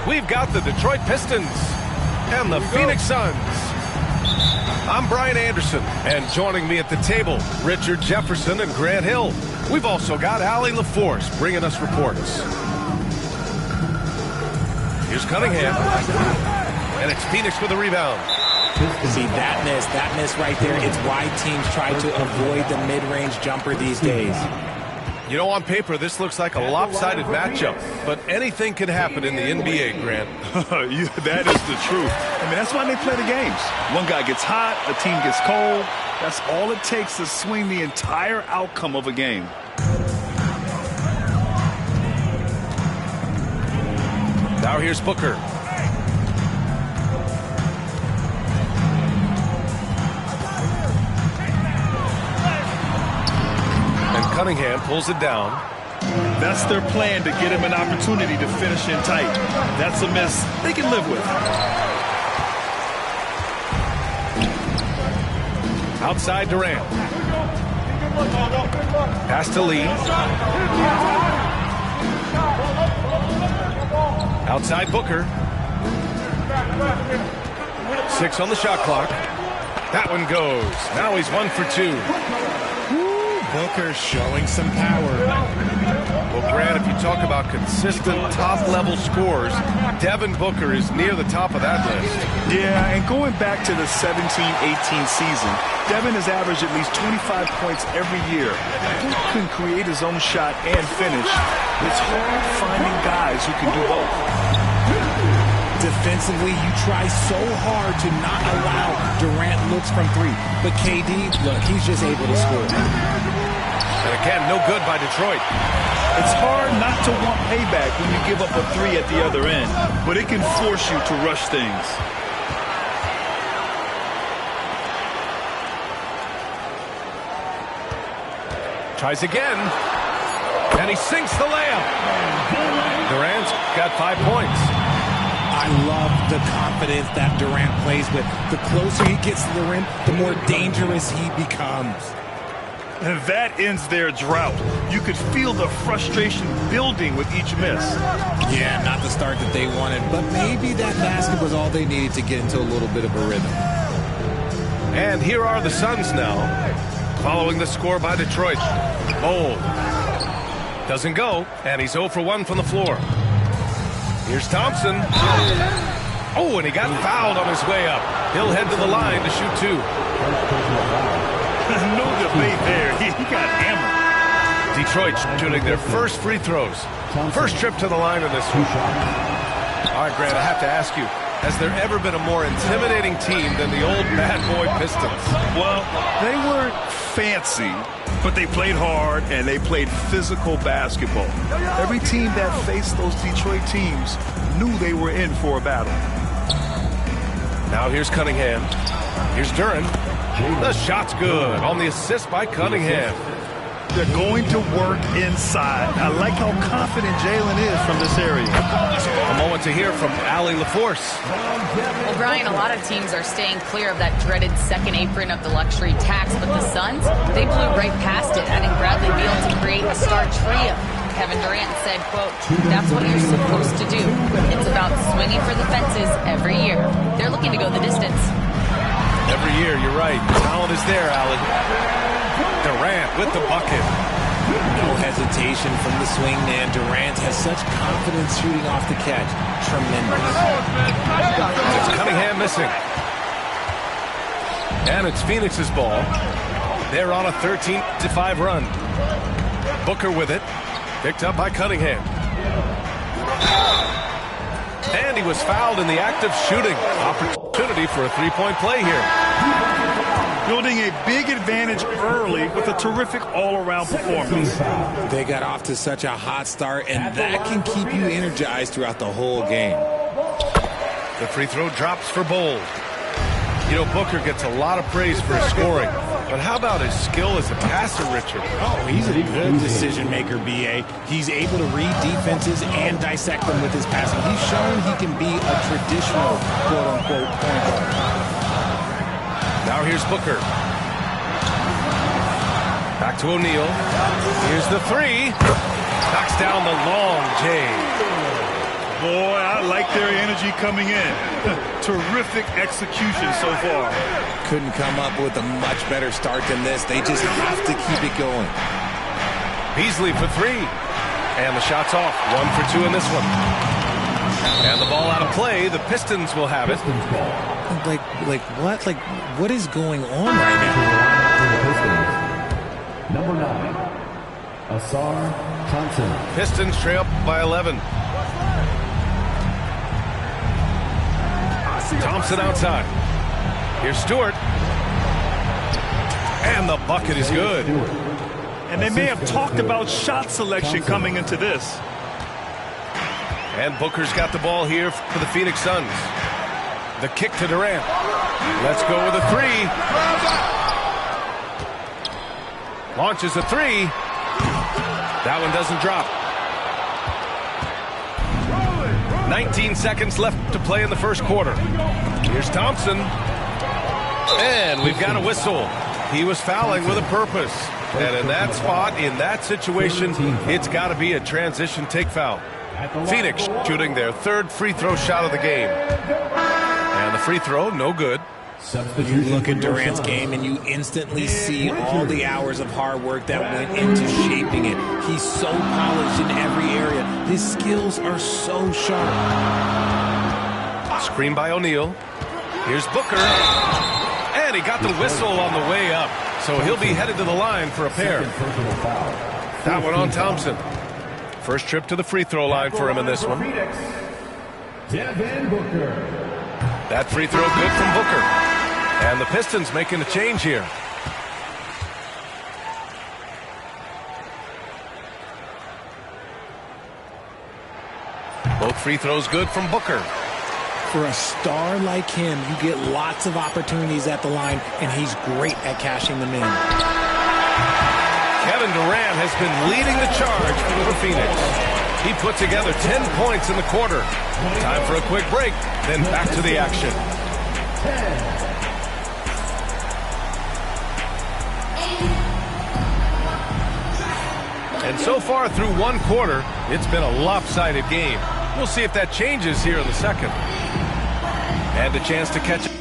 we've got the Detroit Pistons and the Phoenix Suns. I'm Brian Anderson, and joining me at the table, Richard Jefferson and Grant Hill. We've also got Allie LaForce bringing us reports. Here's Cunningham, and it's Phoenix with the rebound. See, that miss right there, it's why teams try to avoid the mid-range jumper these days. You know, on paper, this looks like a lopsided matchup, but anything can happen in the NBA, Grant. That is the truth. I mean, that's why they play the games. One guy gets hot, a team gets cold. That's all it takes to swing the entire outcome of a game. Now here's Booker. And Cunningham pulls it down. That's their plan, to get him an opportunity to finish in tight. That's a miss they can live with. Outside Durant. Pass to Lee. Outside Booker. 6 on the shot clock. That one goes. Now he's 1 for 2. Booker showing some power. Well, Grant, if you talk about consistent top-level scores, Devin Booker is near the top of that list. Yeah, and going back to the 17-18 season, Devin has averaged at least 25 points every year. He can create his own shot and finish. It's hard finding guys who can do both. Defensively, you try so hard to not allow Durant looks from 3. But KD, look, he's just able to score. And again, no good by Detroit. It's hard not to want payback when you give up a 3 at the other end, but it can force you to rush things. Tries again, and he sinks the layup. Durant's got 5 points. I love the confidence that Durant plays with. The closer he gets to the rim, the more dangerous he becomes. And that ends their drought. You could feel the frustration building with each miss. Yeah, not the start that they wanted, but maybe that basket was all they needed to get into a little bit of a rhythm. And here are the Suns now, following the score by Detroit. Bold. Doesn't go, and he's 0 for 1 from the floor. Here's Thompson. Oh, and he got fouled on his way up. He'll head to the line to shoot 2. No debate there. He got hammered. Detroit shooting their first free throws. First trip to the line in this one. All right, Grant, I have to ask you, has there ever been a more intimidating team than the old bad boy Pistons? Well, they weren't fancy, but they played hard and they played physical basketball. Every team that faced those Detroit teams knew they were in for a battle. Now here's Cunningham. Here's Duran. The shot's good on the assist by Cunningham. They're going to work inside. I like how confident Jalen is from this area. A moment to hear from Allie LaForce. Well, Brian, a lot of teams are staying clear of that dreaded second apron of the luxury tax, but the Suns, they blew right past it, adding Bradley Beal to create a star trio. Kevin Durant said, quote, "That's what you're supposed to do. It's about swinging for the fences every year." They're looking to go the distance. Every year, you're right. The talent is there, Allie. Durant with the bucket. No hesitation from the swing man. Durant has such confidence shooting off the catch. Tremendous. It's Cunningham missing. And it's Phoenix's ball. They're on a 13-5 run. Booker with it. Picked up by Cunningham. And he was fouled in the act of shooting. Opportunity for a three-point play here. Building a big advantage early with a terrific all-around performance. They got off to such a hot start, and that can keep you energized throughout the whole game. The free throw drops for Bold. You know, Booker gets a lot of praise for his scoring, but how about his skill as a passer, Richard? Oh, he's a good decision-maker, B.A. He's able to read defenses and dissect them with his passing. He's shown he can be a traditional, quote-unquote, point guard. Now here's Booker. Back to O'Neal. Here's the three. Knocks down the long J. Boy, I like their energy coming in. Terrific execution so far. Couldn't come up with a much better start than this. They just have to keep it going. Beasley for three. And the shot's off. 1 for 2 in this one. And the ball out of play. The Pistons will have it. Like what? Like, what is going on right now? Number 9, Asar Thompson. Pistons trail by 11. Thompson outside. Here's Stewart. And the bucket is good. And they may have talked about shot selection coming into this. And Booker's got the ball here for the Phoenix Suns. The kick to Durant. Let's go with a three. Launches a three. That one doesn't drop. 19 seconds left to play in the first quarter. Here's Thompson. And we've got a whistle. He was fouling with a purpose. And in that spot, in that situation, it's got to be a transition take foul. Phoenix shooting their third free throw shot of the game. And the free throw, no good. You look at Durant's game and you instantly see all the hours of hard work that went into shaping it. He's so polished in every area. His skills are so sharp. Screen by O'Neal. Here's Booker. And he got the whistle on the way up. So he'll be headed to the line for a pair. That one on Thompson. First trip to the free throw line for him in this one. That free throw good from Booker. And the Pistons making a change here. Both free throws good from Booker. For a star like him, you get lots of opportunities at the line, and he's great at cashing them in. Kevin Durant has been leading the charge for Phoenix. He put together 10 points in the quarter. Time for a quick break, then back to the action. And so far through one quarter, it's been a lopsided game. We'll see if that changes here in the second. And a chance to catch it.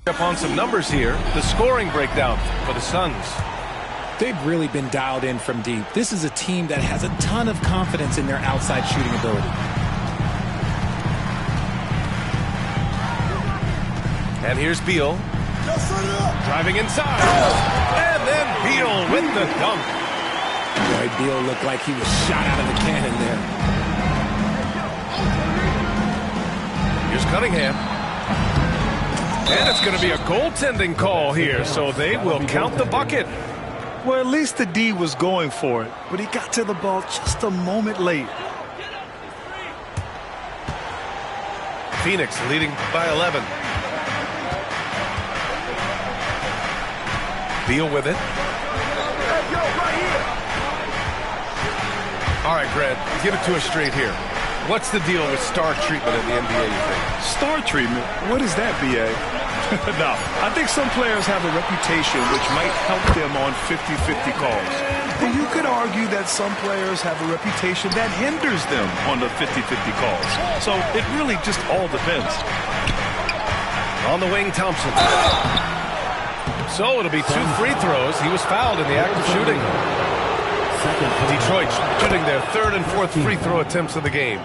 Up on some numbers here, the scoring breakdown for the Suns. They've really been dialed in from deep. This is a team that has a ton of confidence in their outside shooting ability. And here's Beal. Driving inside. And then Beal with the dunk. Boy, Beal looked like he was shot out of the cannon there. Here's Cunningham. And it's going to be a goaltending call here, so they will count the bucket. Well, at least the D was going for it, but he got to the ball just a moment late. Phoenix leading by 11. Beal with it. All right, Grant, give it to us straight here. What's the deal with star treatment in the NBA, you think? Star treatment? What is that, B.A.? No, I think some players have a reputation which might help them on 50-50 calls. And you could argue that some players have a reputation that hinders them on the 50-50 calls. So it really just all depends. On the wing, Thompson. So it'll be 2 free throws. He was fouled in the act of shooting. Detroit shooting their 3rd and 4th free throw attempts of the game.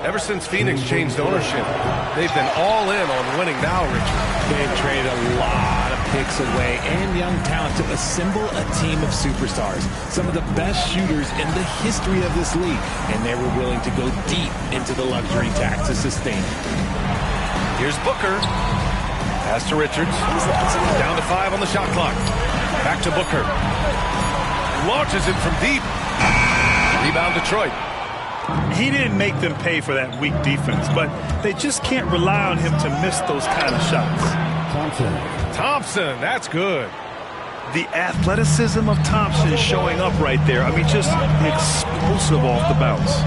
Ever since Phoenix changed ownership, they've been all in on winning now, Richard. They've traded a lot of picks away and young talent to assemble a team of superstars. Some of the best shooters in the history of this league, and they were willing to go deep into the luxury tax to sustain it. Here's Booker. Pass to Richards. Down to 5 on the shot clock. Back to Booker. Launches it from deep. Rebound Detroit. He didn't make them pay for that weak defense, but they just can't rely on him to miss those kind of shots. Thompson, that's good. The athleticism of Thompson showing up right there. I mean, just explosive off the bounce.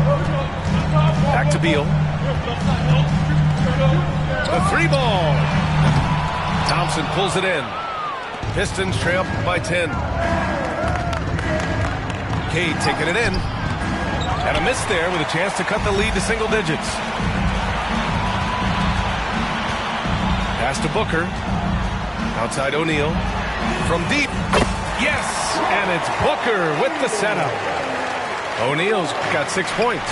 Back to Beal. The 3-ball. Thompson pulls it in. Pistons trail by 10. Cade taking it in. And a miss there with a chance to cut the lead to single digits. Pass to Booker. Outside O'Neal. From deep. Yes! And it's Booker with the setup. O'Neal's got 6 points.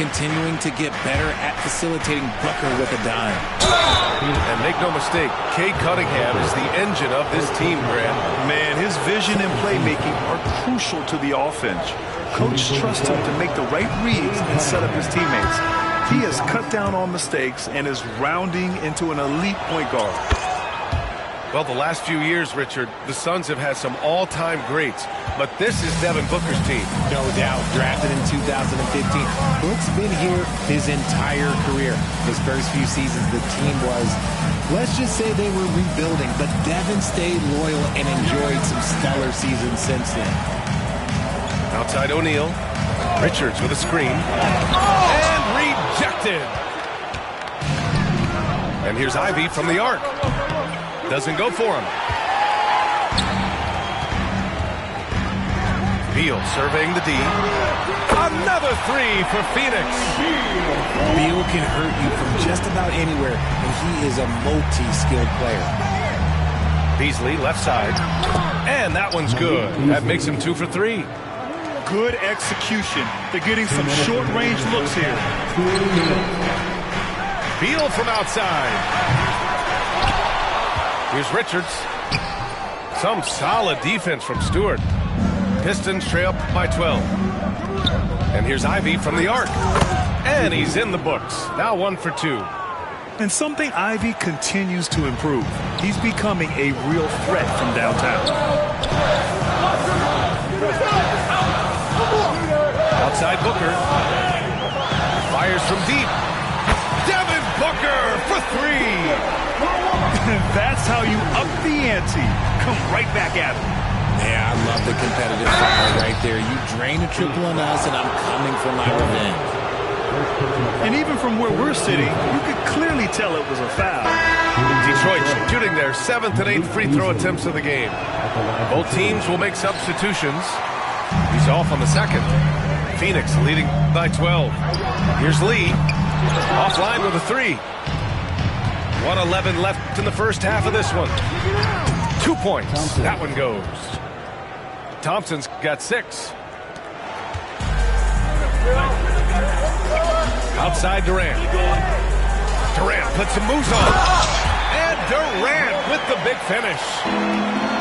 Continuing to get better at facilitating Booker with a dime. And make no mistake, Cade Cunningham is the engine of this team, Grant. Man, his vision and playmaking are crucial to the offense. Coach trusts him to make the right reads and set up his teammates. He has cut down on mistakes and is rounding into an elite point guard. Well, the last few years, Richard, the Suns have had some all-time greats, but this is Devin Booker's team. No doubt. Drafted in 2015. Book's been here his entire career. His first few seasons, the team was, let's just say they were rebuilding, but Devin stayed loyal and enjoyed some stellar seasons since then. Outside O'Neal. Richards with a screen. And rejected. And here's Ivy from the arc. Doesn't go for him. Beal surveying the D. Another 3 for Phoenix. Beal can hurt you from just about anywhere, and he is a multi-skilled player. Beasley left side. And that one's good. That makes him 2 for 3. Good execution. They're getting some short-range looks here. Beal from outside. Here's Richards. Some solid defense from Stewart. Pistons trail by 12. And here's Ivy from the arc. And he's in the books. Now 1 for 2. And something Ivy continues to improve. He's becoming a real threat from downtown. Outside Booker. Fires from deep. Devin Booker for 3. That's how you up the ante. Come right back at him. Yeah, I love the competitive fire right there. You drain a triple on us, and I'm coming for my revenge. And even from where we're sitting, you could clearly tell it was a foul. Detroit shooting their 7th and 8th free throw attempts of the game. Both teams will make substitutions. He's off on the second. Phoenix leading by 12. Here's Lee. Offline with a 3. 1:11 left in the first half of this one. 2 points. That one goes. Thompson's got 6. Outside Durant. Durant puts some moves on. And Durant with the big finish.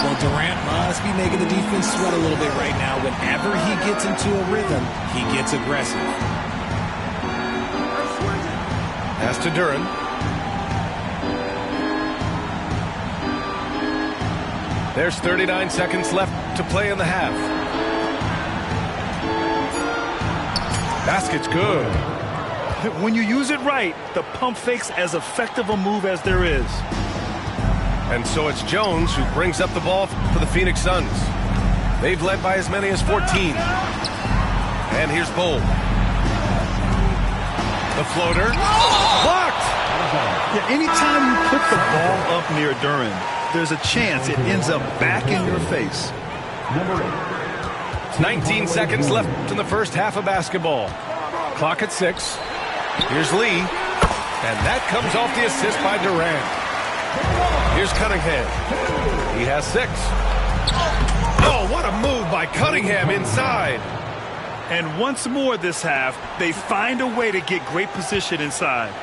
Well, Durant must be making the defense sweat a little bit right now. Whenever he gets into a rhythm, he gets aggressive. Pass to Duran. There's 39 seconds left to play in the half. Basket's good. When you use it right, the pump fake's as effective a move as there is. And so it's Jones who brings up the ball for the Phoenix Suns. They've led by as many as 14. And here's Bowl. The floater. Blocked! Yeah, anytime you put the ball up near Duran, there's a chance it ends up back in your face. 19 seconds left in the first half of basketball. Clock at 6. Here's Lee. And that comes off the assist by Durant. Here's Cunningham. He has 6. Oh, what a move by Cunningham inside. And once more this half, they find a way to get great position inside.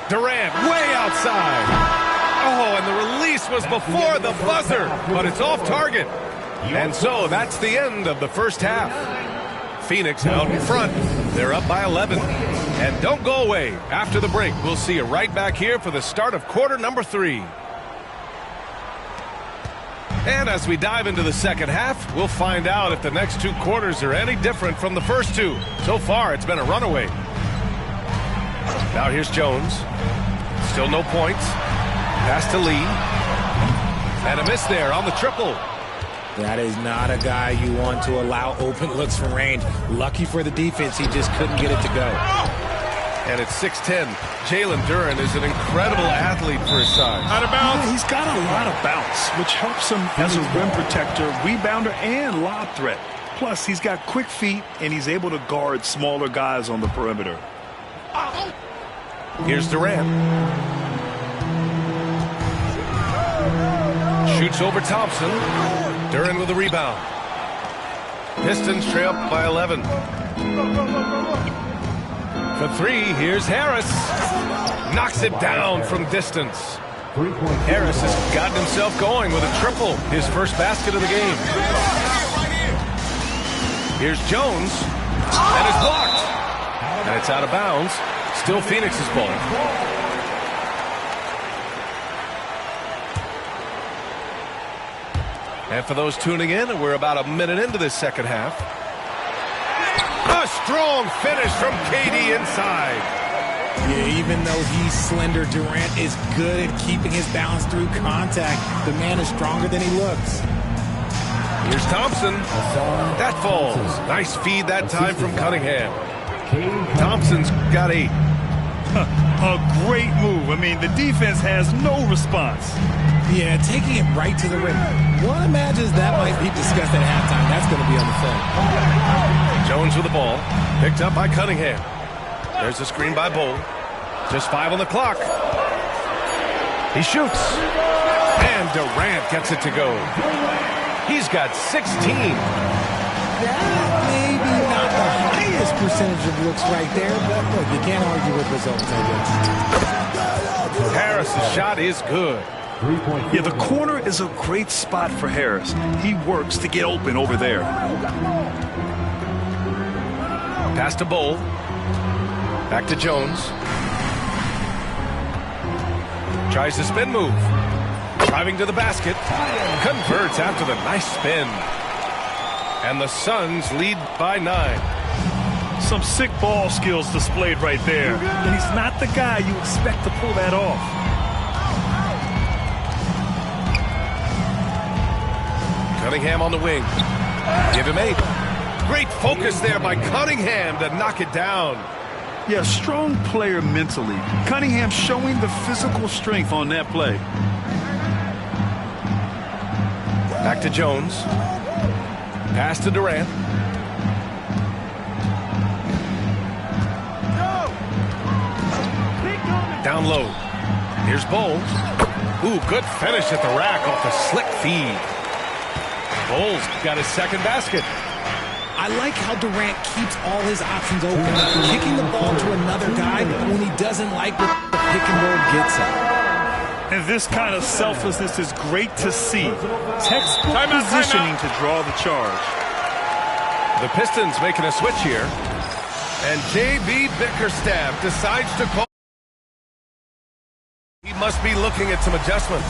Durant way outside. Oh, and the release was before the buzzer, but it's off target. And so that's the end of the first half. Phoenix out in front. They're up by 11. And don't go away. After the break, we'll see you right back here for the start of quarter number 3. And as we dive into the second half, we'll find out if the next 2 quarters are any different from the first 2. So far, it's been a runaway. Now here's Jones. Still no points. Pass to Lee. And a miss there on the triple. That is not a guy you want to allow open looks from range. Lucky for the defense, he just couldn't get it to go. And it's 6'10". Jalen Duren is an incredible athlete for his size. Out of bounds. Yeah, he's got a lot of bounce, which helps him as a rim protector, rebounder, and lob threat. Plus, he's got quick feet, and he's able to guard smaller guys on the perimeter. Here's Durant. Shoots over Thompson. Duren with a rebound. Pistons trail up by 11. For 3, here's Harris. Knocks it down from distance. Harris has gotten himself going with a triple. His first basket of the game. Here's Jones. And it's blocked. And it's out of bounds. Still Phoenix's ball. And for those tuning in, we're about a minute into this second half. A strong finish from KD inside. Yeah, even though he's slender, Durant is good at keeping his balance through contact. The man is stronger than he looks. Here's Thompson. That falls. Nice feed that time from Cunningham. Thompson's got 8. A great move. I mean, the defense has no response. Yeah, taking it right to the rim. One imagines that might be discussed at halftime. That's going to be on the film. Jones with the ball. Picked up by Cunningham. There's a screen by Bull. Just 5 on the clock. He shoots. And Durant gets it to go. He's got 16. Maybe not the highest percentage of looks right there, but look, you can't argue with results, I guess. Harris's shot is good. Yeah, the corner is a great spot for Harris. He works to get open over there. Pass to Bull. Back to Jones. Tries the spin move. Driving to the basket. Converts after the nice spin. And the Suns lead by 9. Some sick ball skills displayed right there. And he's not the guy you expect to pull that off. Cunningham on the wing. Give him 8. Great focus there by Cunningham to knock it down. Yeah, strong player mentally. Cunningham showing the physical strength on that play. Back to Jones. Pass to Durant. Down low. Here's Bowles. Ooh, good finish at the rack off the slick feed. Bowles got his second basket. I like how Durant keeps all his options open, kicking the ball to another guy when he doesn't like what the pick and roll gets him. And this kind of selflessness is great to see. Textbook positioning to draw the charge. The Pistons making a switch here. And J.B. Bickerstaff decides to call. He must be looking at some adjustments.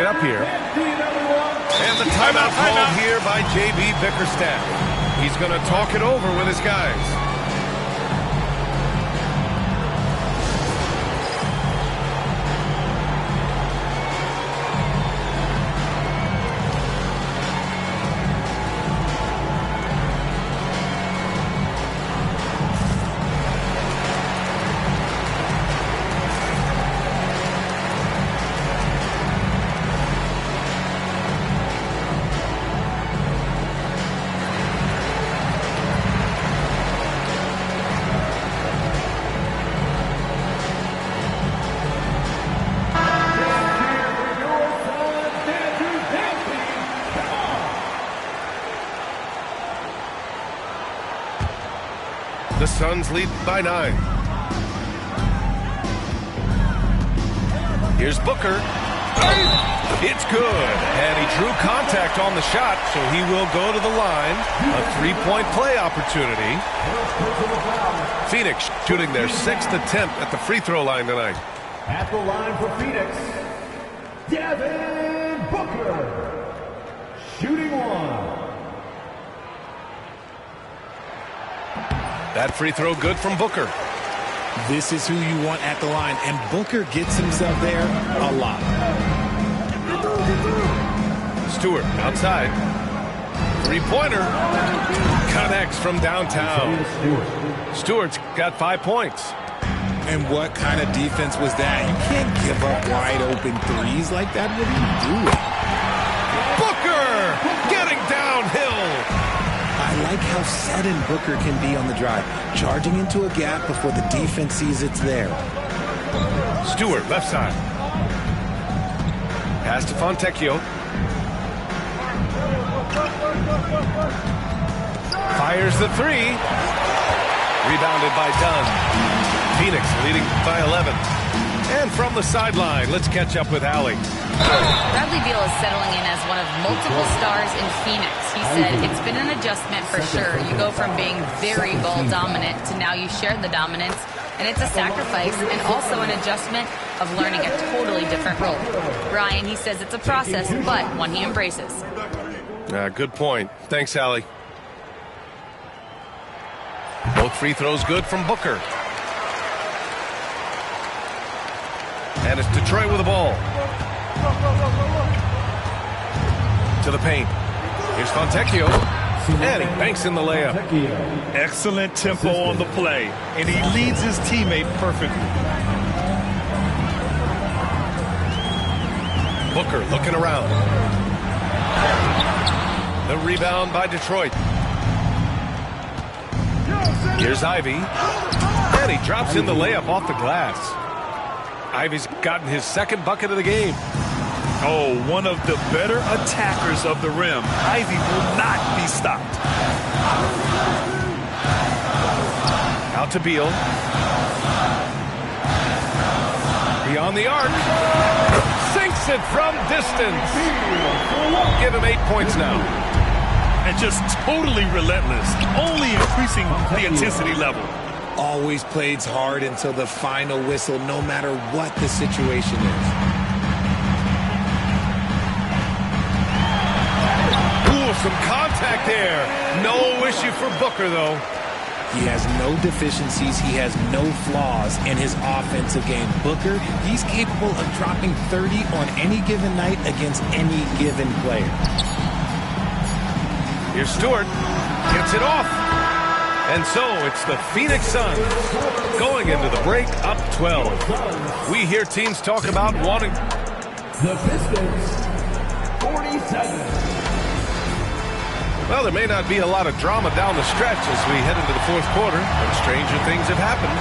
it up here. And the timeout called here by J.B. Bickerstaff. He's going to talk it over with his guys. The Suns lead by 9. Here's Booker. It's good. And he drew contact on the shot, so he will go to the line. A three-point play opportunity. Phoenix shooting their 6th attempt at the free throw line tonight. At the line for Phoenix, Devin Booker. Shooting one. That free throw good from Booker. This is who you want at the line, and Booker gets himself there a lot. Stewart outside. Three-pointer. Connects from downtown. Stewart's got 5 points. And what kind of defense was that? You can't give up wide open threes like that. What are you doing? Booker getting downhill. I like how sudden Booker can be on the drive, charging into a gap before the defense sees it's there. Stewart, left side. Pass to Fontecchio. Fires the three. Rebounded by Dunn. Phoenix leading by 11. And from the sideline, let's catch up with Allie. Bradley Beal is settling in as one of multiple stars in Phoenix. He said it's been an adjustment for sure. You go from being very ball dominant to now you share the dominance, and it's a sacrifice and also an adjustment of learning a totally different role. Ryan, he says it's a process, but one he embraces. Good point. Thanks, Allie. Both free throws good from Booker. And it's Detroit with the ball. To the paint. Here's Fontecchio. And he banks in the layup. Excellent tempo on the play, and he leads his teammate perfectly. Booker looking around. The rebound by Detroit. Here's Ivy. And he drops in the layup off the glass. Ivy's gotten his 2nd bucket of the game. Oh, one of the better attackers of the rim. Ivy will not be stopped. Out to Beal. Beyond the arc. Sinks it from distance. Give him 8 points now. And just totally relentless, only increasing the intensity level. Always plays hard until the final whistle, no matter what the situation is. Ooh, some contact there. No issue for Booker, though. He has no deficiencies. He has no flaws in his offensive game. Booker, he's capable of dropping 30 on any given night against any given player. Here's Stewart. Gets it off. And so it's the Phoenix Suns going into the break up 12. We hear teams talk about wanting... The Pistons, 47. Well, there may not be a lot of drama down the stretch as we head into the 4th quarter, but stranger things have happened.